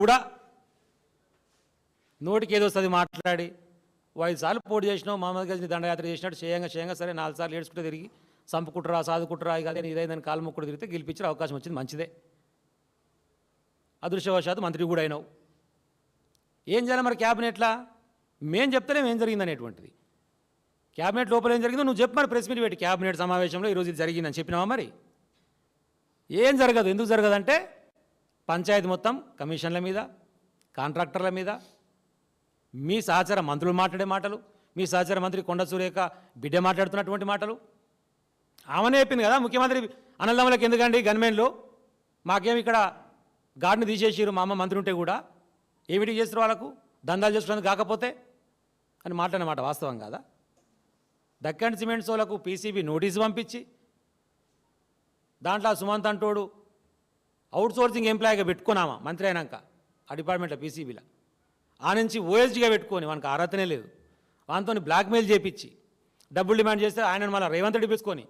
కూడా నోటికి ఏదో వస్తుంది మాట్లాడి 5 సార్లు పోటీ చేసినావు, మహమ్మద్ గజ్ని దండయాత్ర చేసినాడు, చేయంగా సరే 4 సార్లు ఏడ్చుకుంటూ తిరిగి సంపుకుంటురా సాదుకుంటురా ఇదే ఇదైందని కాలు ముక్కుడు తిరిగితే గెలిపించే అవకాశం వచ్చింది, మంచిదే. అదృష్టవశాత్తు మంత్రి కూడా అయినావు. ఏం చేయాలి మరి క్యాబినెట్లా? మేం చెప్తలేం ఏం జరిగిందనేటువంటిది. క్యాబినెట్ లోపల ఏం జరిగిందో నువ్వు చెప్పు మరి, ప్రెస్ మీట్ పెట్టి క్యాబినెట్ సమావేశంలో ఈరోజు ఇది జరిగిందని చెప్పినావా? మరి ఏం జరగదు. ఎందుకు జరగదంటే పంచాయతీ మొత్తం కమిషన్ల మీద, కాంట్రాక్టర్ల మీద, మీ సహచర మంత్రులు మాట్లాడే మాటలు, మీ సహచర మంత్రి కొండ సురేఖ బిడ్డ మాట్లాడుతున్నటువంటి మాటలు. ఆమెనే చెప్పింది కదా ముఖ్యమంత్రి అన్నదమ్ములకు ఎందుకండి గన్మెన్లు, మాకేమి ఇక్కడ గాడిని తీసేసిరు మా అమ్మ మంత్రి ఉంటే కూడా, ఏమిటి చేస్తారు వాళ్ళకు దందాలు చేసుకునేందుకు కాకపోతే అని మాట్లాడినమాట వాస్తవం కాదా? దక్కన్ సిమెంట్స్ వాళ్ళకు పీసీబీ నోటీసు పంపించి దాంట్లో సుమంత్ అంటోడు అవుట్ సోర్సింగ్ ఎంప్లాయీగా పెట్టుకున్నామా మంత్రి అయినాక ఆ డిపార్ట్మెంట్లో పీసీబీలో, ఆ నుంచి ఓఎస్డీగా పెట్టుకొని మనకు అర్హతనే లేదు, వానితో బ్లాక్మెయిల్ చేపించి డబ్బులు డిమాండ్ చేస్తే ఆయన మళ్ళీ రేవంత్ రెడ్డి పిలుచుకొని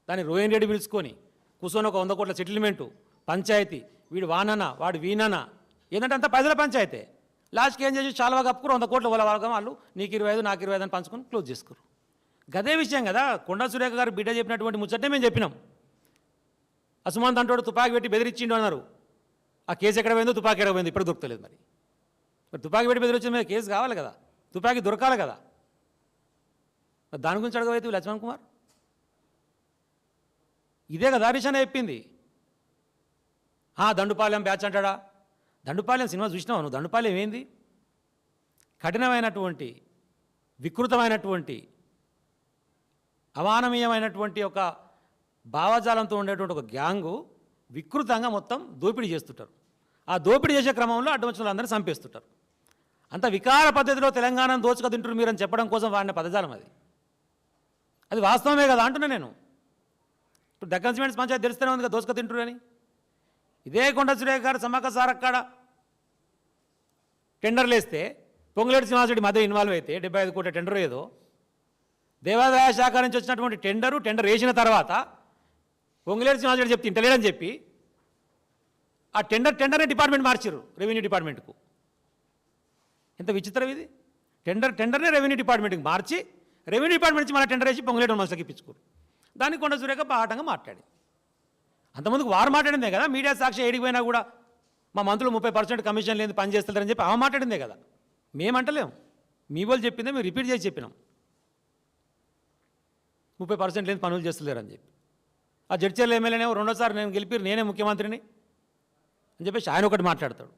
దాన్ని రోహిన్ రెడ్డి పిలుచుకొని కూర్చొని ఒక 100 కోట్ల సెటిల్మెంటు పంచాయతీ, వీడు వానన వాడు వీనన, ఏంటంటే అంత పైసల పంచాయతీ. లాస్ట్కి ఏం చేసి చాలా కప్పుకురు 100 కోట్ల వాళ్ళు నీకు 25 నాకు 25 అని పంచుకొని క్లోజ్ చేసుకురు. గదే విషయం కదా. కొండ సురేఖ గారు బిడ్డ చెప్పినటువంటి ముచ్చటే మేము చెప్పినాం. సుమంత్ అంటోడు తుపాకీ పెట్టి బెదిరించిండు అన్నారు. ఆ కేసు ఎక్కడ పోయిందో తుపాకీ ఎక్కడ పోయింది ఇప్పుడు దొరకలేదు. మరి తుపాకీ పెట్టి బెదిరించిన మీద కేసు కావాలి కదా, తుపాకీ దొరకాలి కదా. మరి దాని గురించి అడగవైతే లక్ష్మణ్ కుమార్ ఇదే కదా హరీష్ అనే చెప్పింది. దండుపాలెం బ్యాచ్ అంటాడా? దండుపాలెం సినిమా చూసినావు నువ్వు? దండుపాలెం ఏంది? కఠినమైనటువంటి వికృతమైనటువంటి అమానవీయమైనటువంటి ఒక భావజాలంతో ఉండేటువంటి ఒక గ్యాంగు వికృతంగా మొత్తం దోపిడీ చేస్తుంటారు. ఆ దోపిడీ చేసే క్రమంలో అడ్డు వచ్చిన వాళ్ళందరినీ చంపేస్తుంటారు. అంత వికార పద్ధతిలో తెలంగాణను దోచుక తింటారు మీరని చెప్పడం కోసం వాడిన పదజాలం అది వాస్తవమే కదా అంటున్నా నేను. ఇప్పుడు దక్కన్ సిమెంట్స్ పంచాయతీ తెలుస్తూనే ఉంది కదా దోచుక తింటారు అని. ఇదే కొండ సురేఖ గారు సమ్మక్క సారక్కడ టెండర్లు వేస్తే పొంగులేటి శ్రీనివాసరెడ్డి మధ్య ఇన్వాల్వ్ అయితే 75 కోట్ల టెండర్ ఏదో, దేవాదాయ శాఖ నుంచి వచ్చినటువంటి టెండర్ వేసిన తర్వాత పొంగులేటి శ్రీనివాసరెడ్డి చెప్తే ఇంటలేడని చెప్పి ఆ టెండర్నే డిపార్ట్మెంట్ మార్చారు రెవెన్యూ డిపార్ట్మెంట్కు. ఎంత విచిత్రం ఇది. టెండర్నే రెవెన్యూ డిపార్ట్మెంట్కి మార్చి రెవెన్యూ డిపార్ట్మెంట్ నుంచి మన టెండర్ వేసి పొంగులేటి మనసుకి ఇప్పించుకోరు. దానికి కొండ సురేఖ బాటంగా మాట్లాడి అంతమందికి వారు మాట్లాడిందే కదా. మీడియా సాక్షి ఏడిపోయినా కూడా మా మంత్రులు 30% కమిషన్ లేని పని చేస్తారని చెప్పి ఆమె మాట్లాడిందే కదా. మేమంటలేము, మీ వాళ్ళు చెప్పిందే మేము రిపీట్ చేసి చెప్పినాం. 30% లేని పనులు చేస్తలేరని చెప్పి ఆ జడ్చర్ల ఎమ్మెల్యేనేమో 2వ సారి నేను గెలిపి నేనే ముఖ్యమంత్రిని అని చెప్పేసి ఆయన ఒకటి మాట్లాడతాడు.